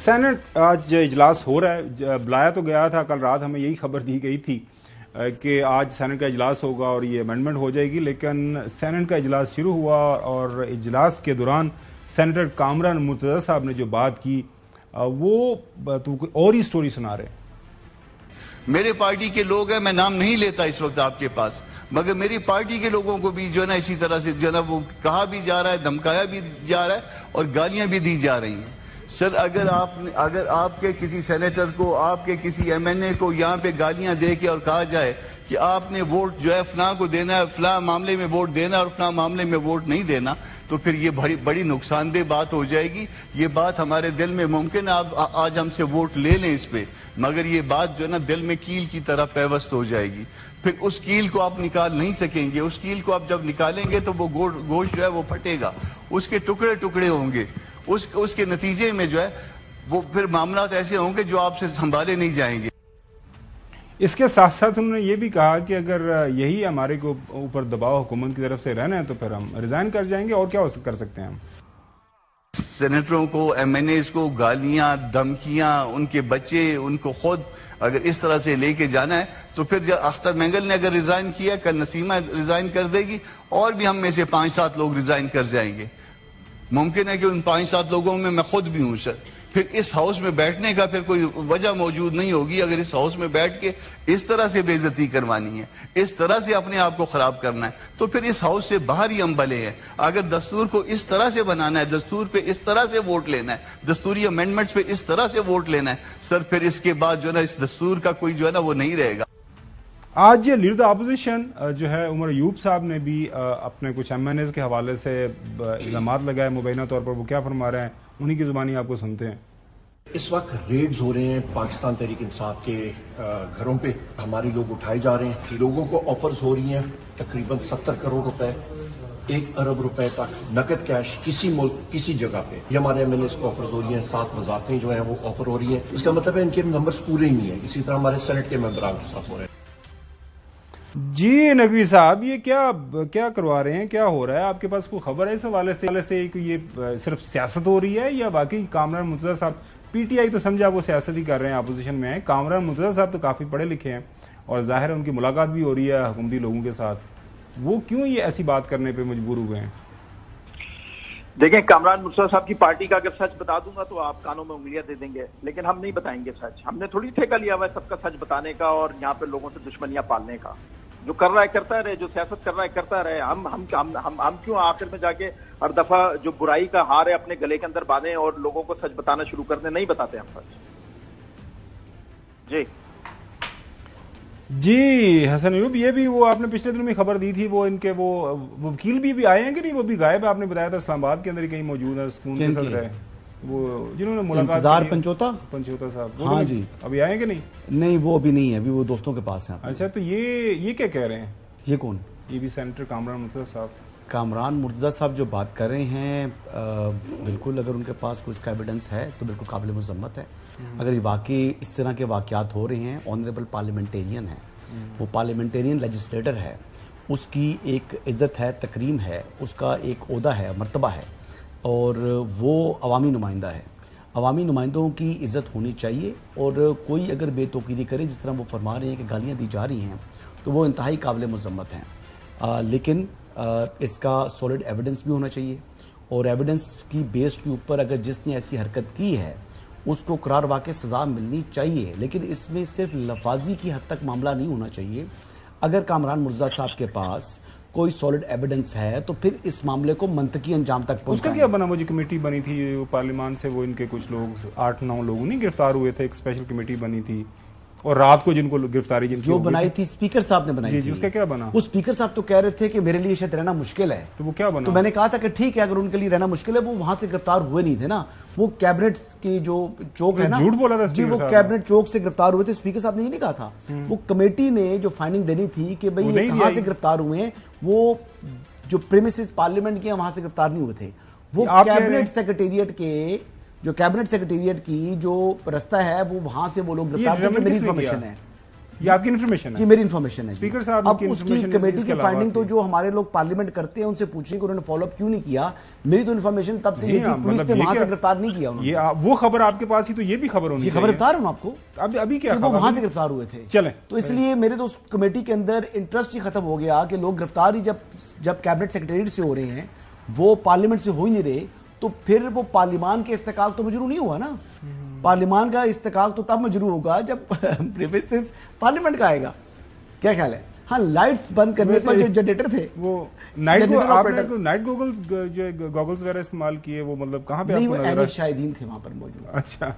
Saint آج اجلاس ہو رہا ہے، بلایا تو گیا تھا، کل رات ہمیں یہی خبر دی گئی تھی کہ آج سینٹ کا اجلاس ہوگا اور یہ امینڈمنٹ ہو جائے گی، لیکن سینٹ کا اجلاس شروع ہوا اور اجلاس کے دوران سینیٹر کامران مرتضی صاحب نے جو بات کی وہ تو کوئی اور ہی سٹوری سنا رہے ہیں۔ میرے پارٹی کے لوگ ہیں، میں نام نہیں لیتا اس وقت آپ کے پاس، مگر میری پارٹی کے لوگوں کو بھی جو ہے نا اسی طرح سے جو ہے نا وہ کہا بھی جا رہا ہے، دھمکایا بھی جا رہا ہے اور گالیاں بھی دی جا رہی ہیں۔ سر اگر آپ کے کسی سینیٹر کو، آپ کے کسی ایم این اے کو یہاں پہ گالیاں دے کے اور کہا جائے کہ آپ نے ووٹ جو ہے فلاں کو دینا ہے، فلاں معاملے میں ووٹ دینا اور فلاں معاملے میں ووٹ نہیں دینا، تو پھر یہ بڑی نقصان دہ بات ہو جائے گی۔ یہ بات ہمارے دل میں ممکن ہے آپ آج ہم سے ووٹ لے لیں اس پہ، مگر یہ بات جو ہے نا دل میں کیل کی طرح پیوست ہو جائے گی، پھر اس کیل کو آپ نکال نہیں سکیں گے۔ اس کیل کو آپ جب نکالیں گے تو وہ گوشت جو ہے وہ پھٹے گا، اس کے ٹکڑے ٹکڑے ہوں گے، اس کے نتیجے میں جو ہے وہ پھر معاملات ایسے ہوں گے جو آپ سے سنبھالے نہیں جائیں گے۔ اس کے ساتھ ساتھ انہوں نے یہ بھی کہا کہ اگر یہی ہمارے کو اوپر دباؤ حکومت کی طرف سے رہنا ہے تو پھر ہم ریزائن کر جائیں گے، اور کیا کر سکتے ہیں ہم۔ سینیٹروں کو، ایم این ایز کو گالیاں، دھمکیاں، ان کے بچے، ان کو خود اگر اس طرح سے لے کے جانا ہے تو پھر جب اختر مینگل نے اگر ریزائن کیا، کل نسیمہ ریزائن کر دے گی اور بھی ہم میں سے 5-7 لوگ ریزائن کر جائیں گے۔ ممکن ہے کہ ان 5-7 لوگوں میں خود بھی ہوں سر۔ پھر اس ہاؤس میں بیٹھنے کا پھر کوئی وجہ موجود نہیں ہوگی۔ اگر اس ہاؤس میں بیٹھ کے اس طرح سے بے عزتی کروانی ہے، اس طرح سے اپنے آپ کو خراب کرنا ہے، تو پھر اس ہاؤس سے باہر ہی ہم بھلے ہیں۔ اگر دستور کو اس طرح سے بنانا ہے، دستور پہ اس طرح سے ووٹ لینا ہے، دستوری امینڈمنٹس پہ اس طرح سے ووٹ لینا ہے سر، پھر اس کے بعد جو ہے نا اس دستور کا کوئی جو ہے نا وہ نہیں رہے گا۔ آج لیڈر اپوزیشن جو ہے عمر ایوب صاحب نے بھی اپنے کچھ ایم این ایز کے حوالے سے الزامات لگائے مبینہ طور پر، وہ کیا فرما رہے ہیں انہی کی زبانی آپ کو سنتے ہیں۔ اس وقت ریڈز ہو رہے ہیں پاکستان تحریک انصاف کے گھروں پہ، ہمارے لوگ اٹھائے جا رہے ہیں، لوگوں کو آفرز ہو رہی ہیں تقریباً 70 کروڑ روپے، 1 ارب روپے تک نقد کیش کسی ملک کسی جگہ پہ، یہ ہمارے ایم این ایز کو آفرز ہو رہی ہیں، 7 وزارتیں جو ہیں وہ آفر ہو رہی ہیں۔ اس کا مطلب ہے ان کے نمبرز پورے ہی نہیں ہیں۔ اسی طرح ہمارے سینٹ کے ممبران کے ساتھ ہو رہے ہیں۔ جی نقوی صاحب، یہ کیا کروا رہے ہیں، کیا ہو رہا ہے؟ آپ کے پاس کوئی خبر ہے اس حوالے سے کہ یہ صرف سیاست ہو رہی ہے یا واقعی کامران مرتضی صاحب، پی ٹی آئی تو سمجھا وہ سیاست ہی کر رہے ہیں، اپوزیشن میں ہیں، کامران مرتضی صاحب تو کافی پڑھے لکھے ہیں اور ظاہر ہے ان کی ملاقات بھی ہو رہی ہے حکومتی لوگوں کے ساتھ، وہ کیوں یہ ایسی بات کرنے پہ مجبور ہوئے ہیں؟ دیکھیں، کامران مرتضی صاحب کی پارٹی کا اگر سچ بتا دوں گا تو آپ کانوں میں انگلیاں دے دیں گے، لیکن ہم نہیں بتائیں گے سچ۔ ہم نے تھوڑی ٹھیکہ لیا ہوا ہے سب کا سچ بتانے کا اور یہاں پہ لوگوں سے دشمنیاں پالنے کا۔ جو کر رہا ہے کرتا رہے، جو سیاست کر رہا ہے کرتا رہے۔ ہم کیوں آخر میں جا کے ہر دفعہ جو برائی کا ہار ہے اپنے گلے کے اندر باندھیں اور لوگوں کو سچ بتانا شروع کر دیں؟ نہیں بتاتے ہم سچ۔ جی حسن ایوب، یہ بھی وہ آپ نے پچھلے دنوں میں خبر دی تھی، وہ ان کے وہ وکیل بھی آئے ہیں کہ نہیں؟ وہ بھی غائب ہے، آپ نے بتایا تھا اسلام آباد کے اندر ہی کہیں موجود ہے، سکون کے ساتھ رہے، وہ جنہوں نے ملاقات انتظار پنچوتا صاحب، ہاں جی، ابھی آئے کہ نہیں؟ نہیں وہ ابھی نہیں ہے، ابھی وہ دوستوں کے پاس ہیں۔ اچھا، تو یہ کیا کہہ رہے ہیں؟ یہ کون؟ یہ بھی سینیٹر کامران مرتضی صاحب۔ کامران مرتضی صاحب جو بات کر رہے ہیں بالکل، اگر ان کے پاس کوئی اس کا ایویڈنس ہے تو بالکل قابل مذمت ہے۔ اگر یہ واقعی اس طرح کے واقعات ہو رہے ہیں، آنریبل پارلیمنٹیرین ہے، وہ پارلیمنٹیرین لیجسلیٹر ہے، اس کی ایک عزت ہے، تکریم ہے، اس کا ایک عہدہ ہے، مرتبہ ہے، اور وہ عوامی نمائندہ ہے۔ عوامی نمائندوں کی عزت ہونی چاہیے، اور کوئی اگر بے توقیری کرے جس طرح وہ فرما رہے ہیں کہ گالیاں دی جا رہی ہیں تو وہ انتہائی قابل مذمت ہیں، لیکن اس کا سولڈ ایویڈنس بھی ہونا چاہیے، اور ایویڈنس کی بیس کے اوپر اگر جس نے ایسی حرکت کی ہے اس کو قرار واقع سزا ملنی چاہیے، لیکن اس میں صرف لفاظی کی حد تک معاملہ نہیں ہونا چاہیے۔ اگر کامران مرتضی صاحب کے پاس کوئی سولڈ ایویڈنس ہے تو پھر اس معاملے کو منطقی انجام تک پہنچائیں۔ اس کا کیا بنا؟ وہ جو کمیٹی بنی تھی پارلیمان سے، وہ ان کے کچھ لوگ 8-9 لوگ نہیں گرفتار ہوئے تھے، ایک اسپیشل کمیٹی بنی تھی، اور رات کو جن کو گرفتاری جو بنائی تھی اسپیکر صاحب نے بنائی تھی، اس کا کیا بنا؟ وہ اسپیکر صاحب تو کہہ رہے تھے کہ میرے لیے شاید رہنا مشکل ہے، تو وہ کیا بنا؟ تو میں نے کہا تھا کہ ٹھیک ہے، اگر ان کے لیے رہنا مشکل ہے، وہ وہاں سے گرفتار ہوئے نہیں تھے نا، وہ کیبنٹ کی جو چوک ہے نا، جھوٹ بولا تھا جی، وہ کیبنٹ چوک سے گرفتار ہوئے تھے۔ اسپیکر صاحب نے یہ نہیں کہا تھا، وہ کمیٹی نے جو فائنڈنگ دینی تھی کہ بھئی یہ کہاں سے گرفتار ہوئے ہیں، وہ جو پریمیسز پارلیمنٹ کے وہاں سے گرفتار نہیں ہوئے تھے، وہ کیبنٹ سیکریٹریٹ کے جو کیبنٹ سیکریٹریٹ کی جو رستہ ہے وہ وہاں سے وہ لوگ گرفتار ہوئے، جو میری انفارمیشن ہے۔ یہ آپ کی انفارمیشن ہے؟ یہ میری انفارمیشن ہے. اسپیکر صاحب اب اس کی کمیٹی کی فائنڈنگ تو جو ہمارے لوگ پارلیمنٹ کرتے ہیں ان سے پوچھیں کہ انہوں نے فالو اپ کیوں نہیں کیا. میری تو انفارمیشن تب سے یہ تھی پولیس نے وہاں سے گرفتار نہیں کیا انہوں نے. یہ وہ خبر آپ کے پاس ہی تو یہ بھی خبر ہونی یہ خبر بتا رہا ہوں آپ کو. ابھی کیا وہ وہاں سے گرفتار ہوئے تھے. چلیں تو اس لیے میرے تو اس کمیٹی کے اندر انٹرسٹ ہی ختم ہو گیا کہ لوگ گرفتار ہی جب کیبنٹ سیکریٹریٹ سے ہو رہے ہیں, وہ پارلیمنٹ سے ہو ہی نہیں رہے, تو پھر وہ پارلیمان کے استحقاق تو مجروح نہیں ہوا نا. پارلیمان کا استحقاق تو تب مجروح ہوگا جب پریمیسز پارلیمنٹ کا آئے گا. کیا خیال ہے؟ ہاں, لائٹس بند کرنے پر جو جنریٹر تھے وہ نائٹ گوگلز وغیرہ استعمال کیے, وہ مطلب کہاں پہ آپ کو نظر آئے؟ شاہدین تھے وہاں پر موجود. اچھا.